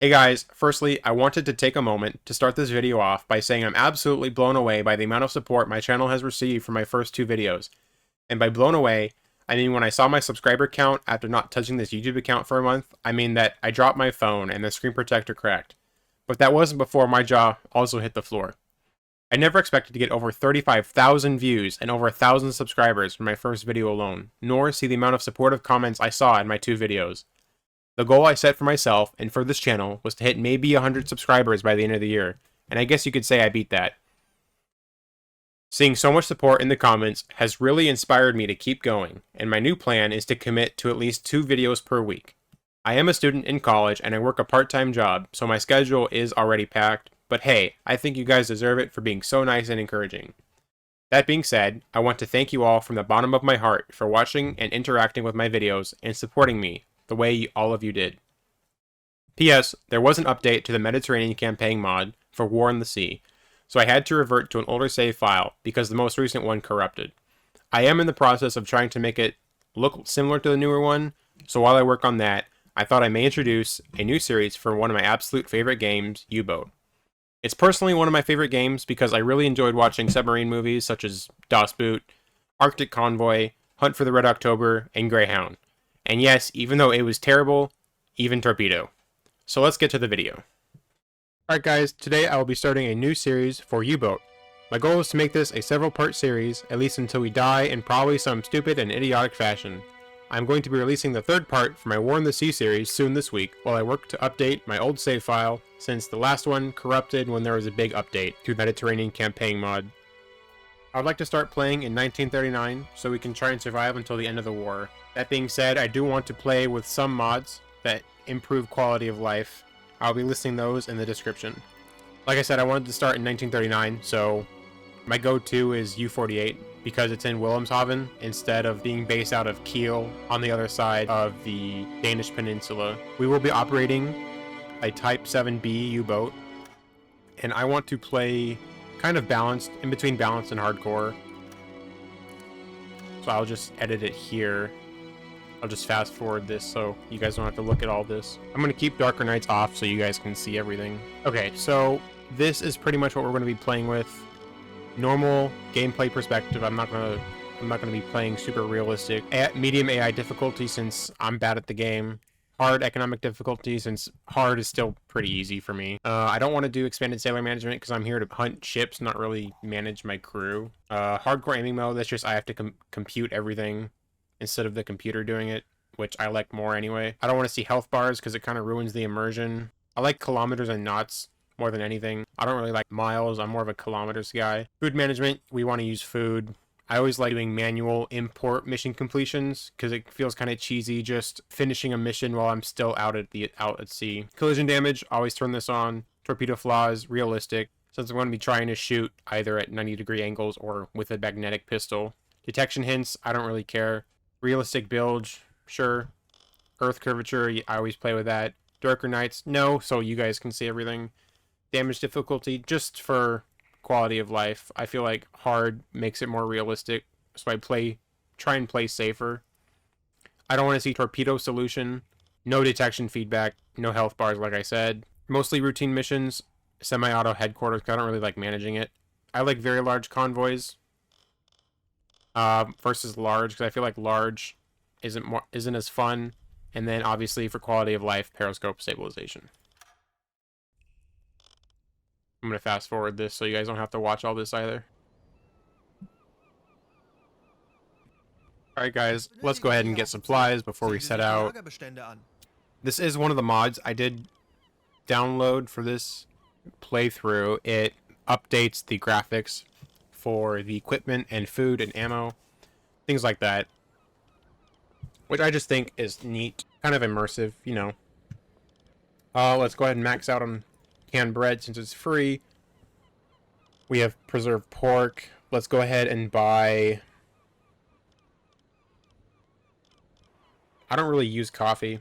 Hey guys, firstly, I wanted to take a moment to start this video off by saying I'm absolutely blown away by the amount of support my channel has received for my first two videos. And by blown away, I mean when I saw my subscriber count after not touching this YouTube account for a month, I mean that I dropped my phone and the screen protector cracked. But that wasn't before my jaw also hit the floor. I never expected to get over 35,000 views and over 1,000 subscribers from my first video alone, nor see the amount of supportive comments I saw in my two videos. The goal I set for myself and for this channel was to hit maybe 100 subscribers by the end of the year, and I guess you could say I beat that. Seeing so much support in the comments has really inspired me to keep going, and my new plan is to commit to at least 2 videos per week. I am a student in college and I work a part-time job, so my schedule is already packed, but hey, I think you guys deserve it for being so nice and encouraging. That being said, I want to thank you all from the bottom of my heart for watching and interacting with my videos and supporting me the way all of you did. P.S. There was an update to the Mediterranean campaign mod for War in the Sea, so I had to revert to an older save file because the most recent one corrupted. I am in the process of trying to make it look similar to the newer one, so while I work on that, I thought I may introduce a new series for one of my absolute favorite games, Uboat. It's personally one of my favorite games because I really enjoyed watching submarine movies such as Das Boot, Arctic Convoy, Hunt for the Red October, and Greyhound. And yes, even though it was terrible, even Torpedo. So let's get to the video. Alright guys, today I will be starting a new series for Uboat. My goal is to make this a several part series, at least until we die in probably some stupid and idiotic fashion. I'm going to be releasing the third part for my War in the Sea series soon this week, while I work to update my old save file, since the last one corrupted when there was a big update to Mediterranean campaign mod. I would like to start playing in 1939, so we can try and survive until the end of the war. That being said, I do want to play with some mods that improve quality of life. I'll be listing those in the description. Like I said, I wanted to start in 1939, so my go-to is U-48 because it's in Wilhelmshaven instead of being based out of Kiel on the other side of the Danish peninsula. We will be operating a Type 7B U-boat, and I want to play kind of balanced, in between balanced and hardcore. So I'll just edit it here. I'll just fast forward this so you guys don't have to look at all this. I'm going to keep Darker Nights off so you guys can see everything. Okay, so this is pretty much what we're going to be playing with. Normal gameplay perspective. I'm not going to be playing super realistic. At medium AI difficulty since I'm bad at the game. Hard economic difficulty since hard is still pretty easy for me. I don't want to do expanded sailor management because I'm here to hunt ships, not really manage my crew. Hardcore aiming mode, that's just I have to compute everything instead of the computer doing it, which I like more anyway. I don't want to see health bars because it kind of ruins the immersion. I like kilometers and knots more than anything. I don't really like miles. I'm more of a kilometers guy. Food management, we want to use food. I always like doing manual import mission completions because it feels kind of cheesy just finishing a mission while I'm still out at sea. Collision damage, always turn this on. Torpedo flaws, realistic, since I'm going to be trying to shoot either at 90-degree angles or with a magnetic pistol. Detection hints, I don't really care. Realistic bilge, sure. Earth curvature, I always play with that. Darker Nights, no, so you guys can see everything. Damage difficulty, just for quality of life. I feel like hard makes it more realistic, so I try and play safer. I don't want to see torpedo solution, no detection feedback, no health bars like I said. Mostly routine missions, semi-auto headquarters, because I don't really like managing it. I like very large convoys versus large, because I feel like large isn't as fun. And then obviously for quality of life, periscope stabilization. I'm going to fast forward this so you guys don't have to watch all this either. Alright guys, let's go ahead and get supplies before we set out. This is one of the mods I did download for this playthrough. It updates the graphics for the equipment and food and ammo, things like that, which I just think is neat, kind of immersive, you know. Let's go ahead and max out on canned bread since it's free. We have preserved pork. Let's go ahead and buy... I don't really use coffee.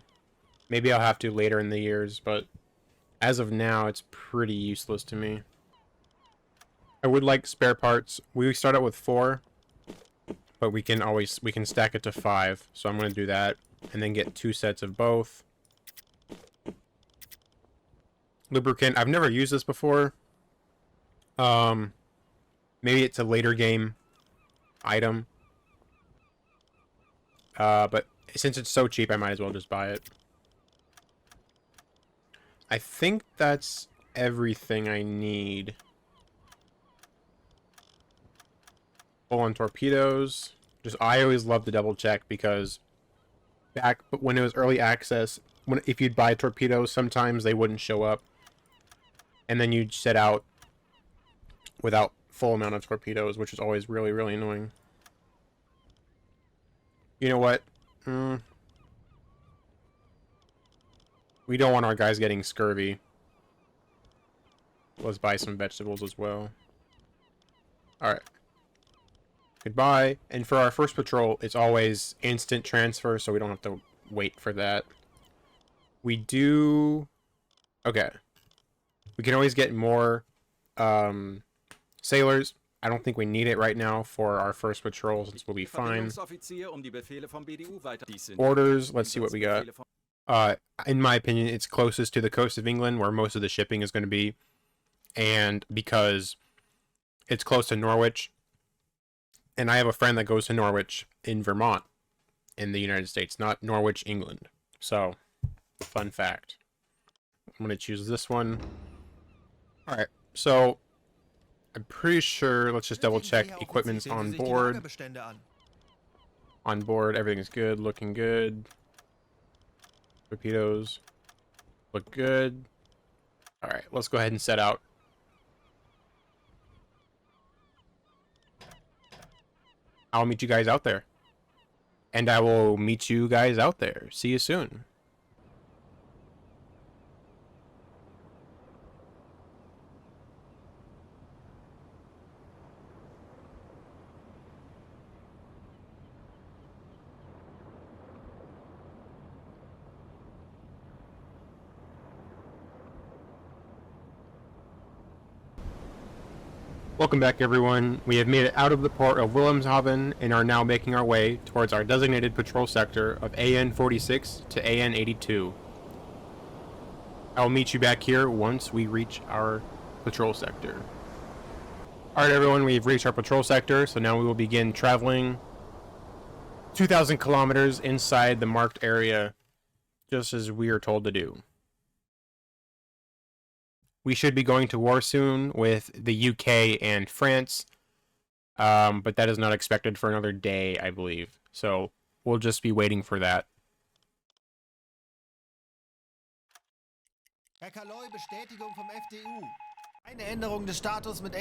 Maybe I'll have to later in the years, but as of now, it's pretty useless to me. I would like spare parts. We start out with 4, but we can stack it to 5. So I'm going to do that, and then get 2 sets of both. lubricant. I've never used this before. Maybe it's a later game item. But since it's so cheap, I might as well just buy it. I think that's everything I need. Full on torpedoes. I always love to double check because back when it was early access, if you'd buy torpedoes, sometimes they wouldn't show up, and then you'd set out without full amount of torpedoes, which is always really, really annoying. You know what? We don't want our guys getting scurvy. Let's buy some vegetables as well. Alright. Goodbye. And for our first patrol, it's always instant transfer, so we don't have to wait for that. We do... Okay. We can always get more sailors. I don't think we need it right now for our first patrol, since we'll be fine. Orders, let's see what we got. In my opinion, it's closest to the coast of England, where most of the shipping is going to be. And because it's close to Norwich, and I have a friend that goes to Norwich in Vermont, in the United States, not Norwich, England. So, fun fact. I'm going to choose this one. Alright, so I'm pretty sure, let's just double check equipment's on board. On board, everything's good, looking good. Torpedoes look good. Alright, let's go ahead and set out. I'll meet you guys out there. And I will meet you guys out there. See you soon. Welcome back, everyone. We have made it out of the port of Wilhelmshaven and are now making our way towards our designated patrol sector of AN-46 to AN-82. I will meet you back here once we reach our patrol sector. Alright, everyone, we've reached our patrol sector, so now we will begin traveling 2,000 kilometers inside the marked area, just as we are told to do. We should be going to war soon with the UK and France, but that is not expected for another day, I believe. So we'll just be waiting for that.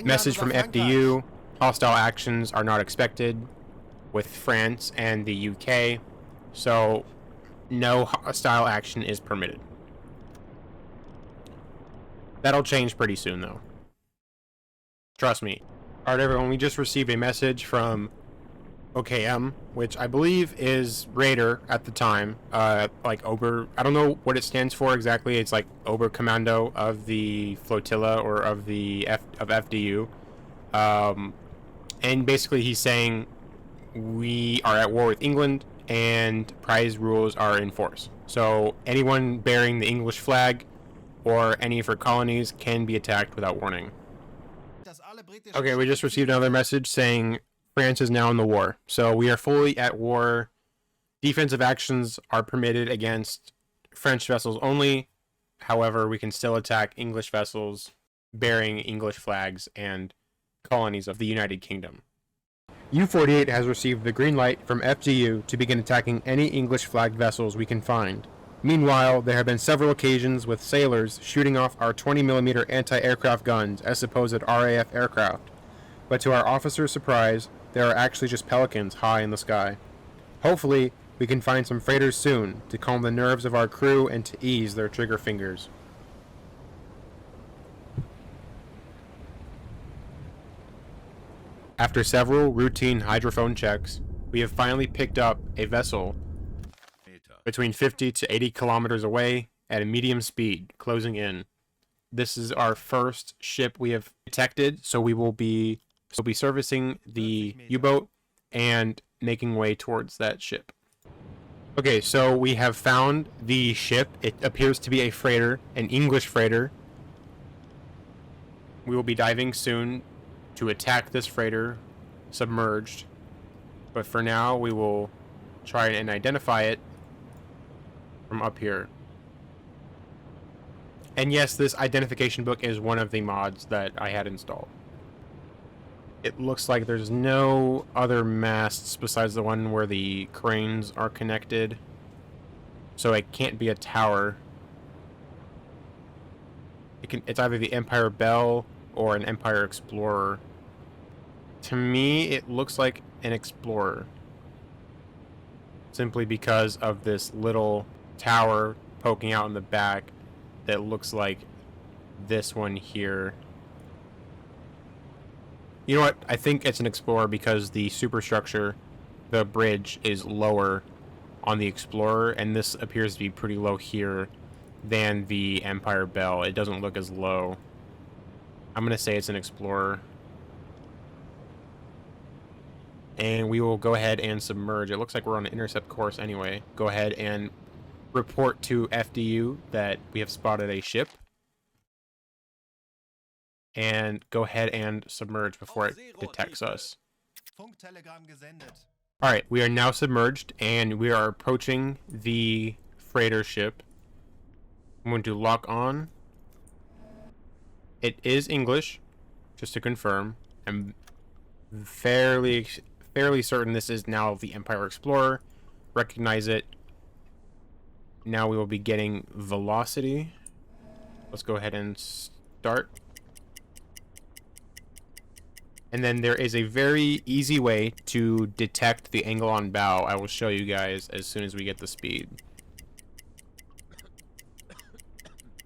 Message from FDU. Hostile actions are not expected with France and the UK, so no hostile action is permitted. That'll change pretty soon, though. Trust me. Alright, everyone, we just received a message from OKM, which I believe is Raider at the time. Like Ober... I don't know what it stands for exactly. It's like Oberkommando of the flotilla or of the FDU. And basically he's saying we are at war with England and prize rules are in force. So anyone bearing the English flag or any of her colonies can be attacked without warning. Okay, we just received another message saying France is now in the war. So we are fully at war. Defensive actions are permitted against French vessels only. However, we can still attack English vessels bearing English flags and colonies of the United Kingdom. U-48 has received the green light from FGU to begin attacking any English-flagged vessels we can find. Meanwhile, there have been several occasions with sailors shooting off our 20mm anti-aircraft guns as supposed RAF aircraft, but to our officers' surprise, they are actually just pelicans high in the sky. Hopefully, we can find some freighters soon to calm the nerves of our crew and to ease their trigger fingers. After several routine hydrophone checks, we have finally picked up a vessel between 50 to 80 kilometers away at a medium speed, closing in. This is our first ship we have detected, so we will be servicing the U-boat and making way towards that ship. Okay, so we have found the ship. It appears to be a freighter, an English freighter, We will be diving soon to attack this freighter submerged. But for now, we will try and identify it from up here. And yes, this identification book is one of the mods that I had installed. It looks like there's no other masts besides the one where the cranes are connected. So it can't be a tower. It's either the Empire Bell or an Empire Explorer. To me, it looks like an Explorer. Simply because of this little tower poking out in the back that looks like this one here. You know what? I think it's an Explorer because the superstructure, the bridge, is lower on the Explorer, and this appears to be pretty low here than the Empire Bell. It doesn't look as low. I'm going to say it's an Explorer. And we will go ahead and submerge. It looks like we're on an intercept course anyway. Go ahead and report to FDU that we have spotted a ship. And go ahead and submerge before it detects us. Alright, we are now submerged, and we are approaching the freighter ship. I'm going to lock on. It is English, just to confirm. I'm fairly certain this is now the Empire Explorer. Recognize it. Now we will be getting velocity. Let's go ahead and start. And then there is a very easy way to detect the angle on bow. I will show you guys as soon as we get the speed.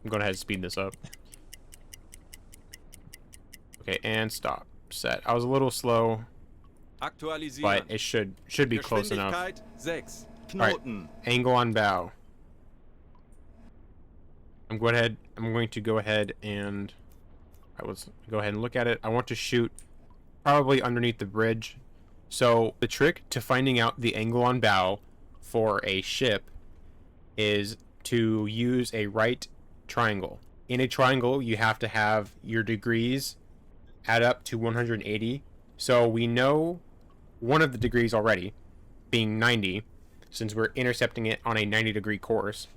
I'm going to speed this up. Okay, and stop. Set. I was a little slow, but it should be close enough. Alright, angle on bow. I'm going to go ahead and let's go ahead and look at it. I want to shoot probably underneath the bridge. So the trick to finding out the angle on bow for a ship is to use a right triangle. In a triangle, you have to have your degrees add up to 180. So we know one of the degrees already, being 90, since we're intercepting it on a 90-degree course.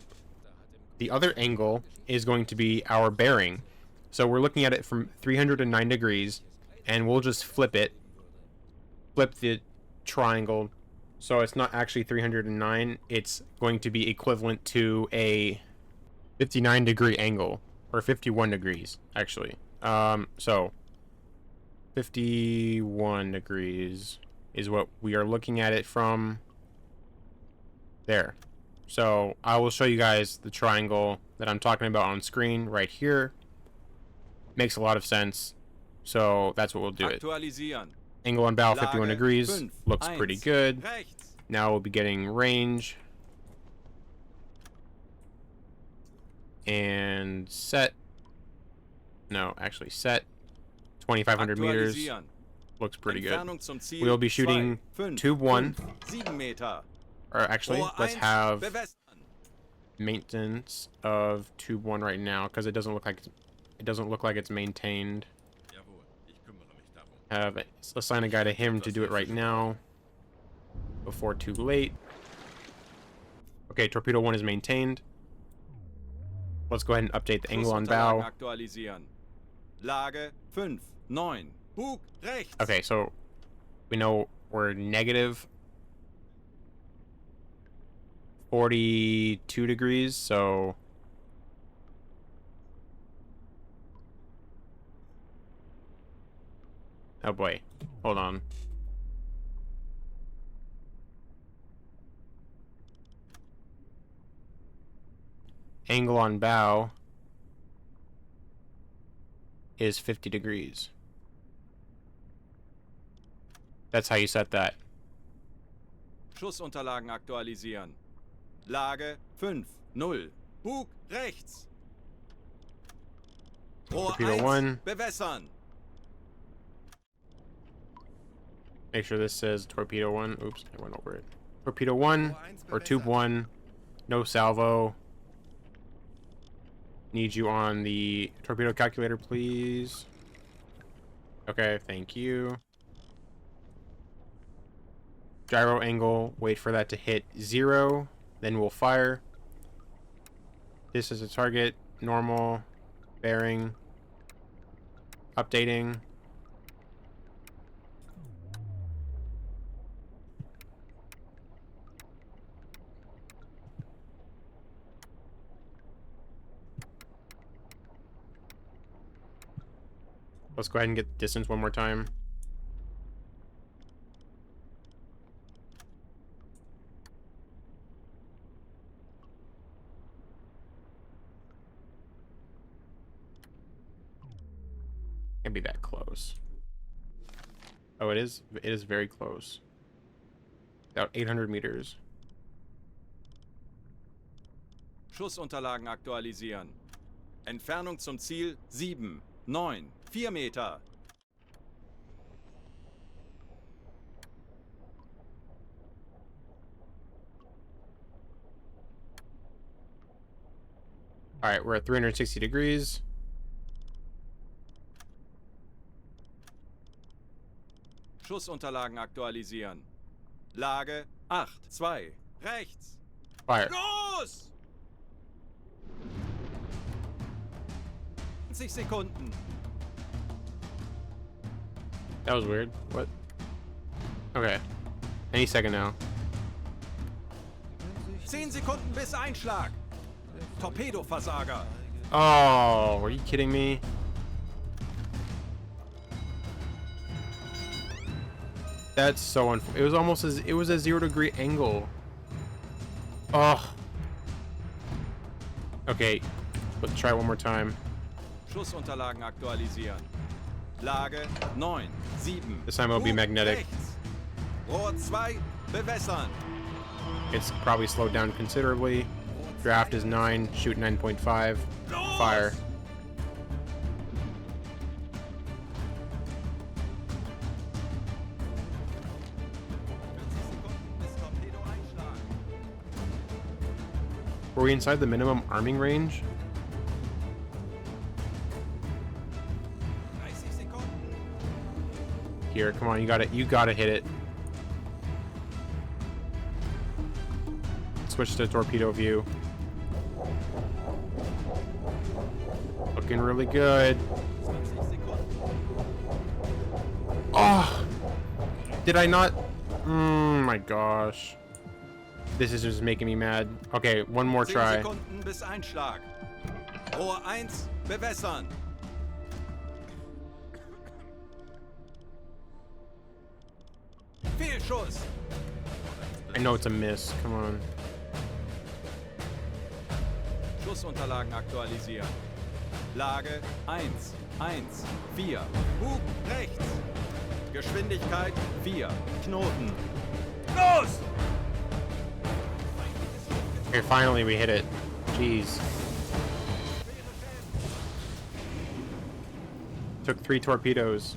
The other angle is going to be our bearing. So we're looking at it from 309 degrees, and we'll just flip the triangle, so it's not actually 309. It's going to be equivalent to a 59-degree angle, or 51 degrees actually. So 51 degrees is what we are looking at it from there. So I will show you guys the triangle that I'm talking about on screen right here. Makes a lot of sense. So that's what we'll do it. Angle on bow 51 degrees. Looks pretty good. Now we'll be getting range. And set. No, actually set. 2,500 meters. Looks pretty good. We'll be shooting tube 1. Or actually, let's have maintenance of tube 1 right now, because it doesn't look like it's maintained. Let's assign a guy to him to do it right now before too late. Okay, torpedo 1 is maintained. Let's go ahead and update the angle on bow. Okay, so we know we're negative 42 degrees, so oh boy, hold on. Angle on bow is 50 degrees. That's how you set that. Schussunterlagen aktualisieren. Lage 5, 0. Bug rechts. Rohr Torpedo 1. Bewässern. Make sure this says torpedo 1. Oops, I went over it. Torpedo 1 or tube 1. No salvo. Need you on the torpedo calculator, please. Okay, thank you. Gyro angle, wait for that to hit 0, then we'll fire. This is a target, normal, bearing, updating. Let's go ahead and get distance one more time. Can't be that close. Oh, it is. It is very close. About 800 meters. Schussunterlagen aktualisieren. Entfernung zum Ziel 7, 9, 4 Meter. All right, we're at 360 degrees. Schussunterlagen aktualisieren. Lage 8, 2, rechts. Fire. Los! 20 Sekunden. That was weird. What? Okay. Any second now. 10 Sekunden bis Einschlag. Torpedoversager. Oh, are you kidding me? That's so unfair. It was almost as it was a 0-degree angle. Oh. Okay, let's try it one more time. Schussunterlagen aktualisieren. Lage 9, 7. This time it'll be magnetic. Rechts. Rohr 2, bewässern. It's probably slowed down considerably. Draft is 9, shoot 9.5. Fire. Were we inside the minimum arming range? 30 Sekunden. Here, come on, you gotta hit it. Switch to torpedo view. Looking really good. 20 Sekunden. Oh! Did I not? My gosh. This is just making me mad. Okay, one more 10 try. Sekunden bis Einschlag. Rohr 1, bewässern. Fehlschuss. I know it's a miss. Come on. Schussunterlagen aktualisieren. Lage 1, 1, 4. Bug rechts. Geschwindigkeit 4. Knoten. Los! Okay, finally we hit it. Jeez. Took 3 torpedoes.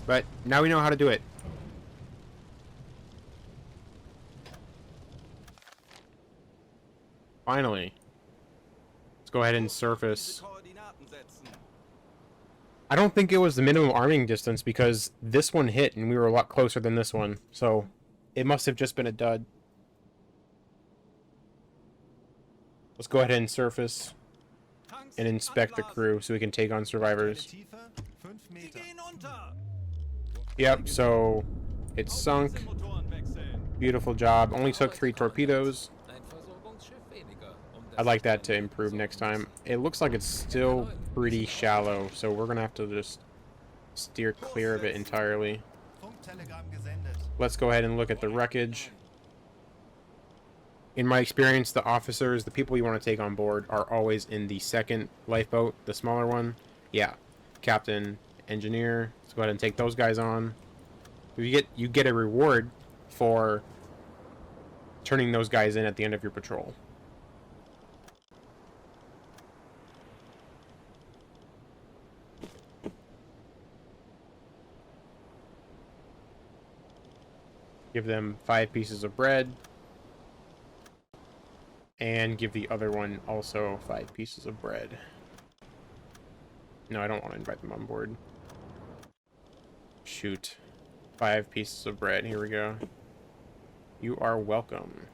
But now we know how to do it. Finally. Let's go ahead and surface. Koordinaten setzen. I don't think it was the minimum arming distance because this one hit and we were a lot closer than this one. So it must have just been a dud. Let's go ahead and surface Tanks and inspect the anblasen. crew so we can take on survivors. Die gehen unter. Yep, so it's sunk. Außenmotoren wechseln. Beautiful job. Only took 3 torpedoes. I'd like that to improve next time. It looks like it's still pretty shallow, so we're gonna have to just steer clear of it entirely. Let's go ahead and look at the wreckage. In my experience, the officers, the people you want to take on board, are always in the second lifeboat, the smaller one. Yeah, captain, engineer. Let's go ahead and take those guys on. You get a reward for turning those guys in at the end of your patrol. Give them 5 pieces of bread. And give the other one also 5 pieces of bread. No, I don't want to invite them on board. shoot. 5 pieces of bread. Here we go. You are welcome.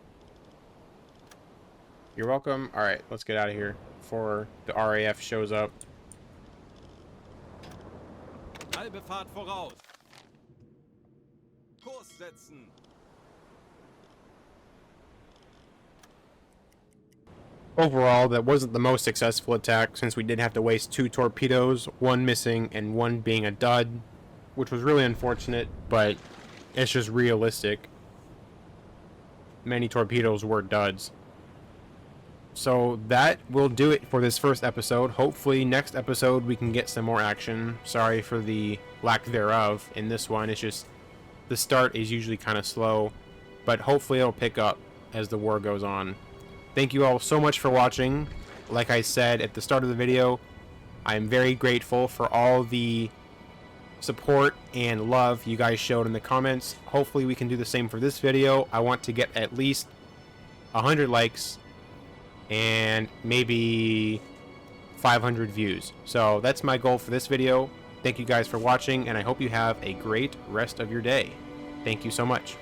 You're welcome. Alright, let's get out of here before the RAF shows up. Halbe Fahrt voraus. Kurs setzen. Overall, that wasn't the most successful attack since we did have to waste 2 torpedoes, 1 missing and 1 being a dud, which was really unfortunate, but it's just realistic. Many torpedoes were duds. So that will do it for this first episode. Hopefully next episode we can get some more action. Sorry for the lack thereof in this one. It's just the start is usually kind of slow, but hopefully it'll pick up as the war goes on. Thank you all so much for watching. Like I said at the start of the video, I am very grateful for all the support and love you guys showed in the comments. Hopefully we can do the same for this video. I want to get at least 100 likes and maybe 500 views. So that's my goal for this video. Thank you guys for watching, and I hope you have a great rest of your day. Thank you so much.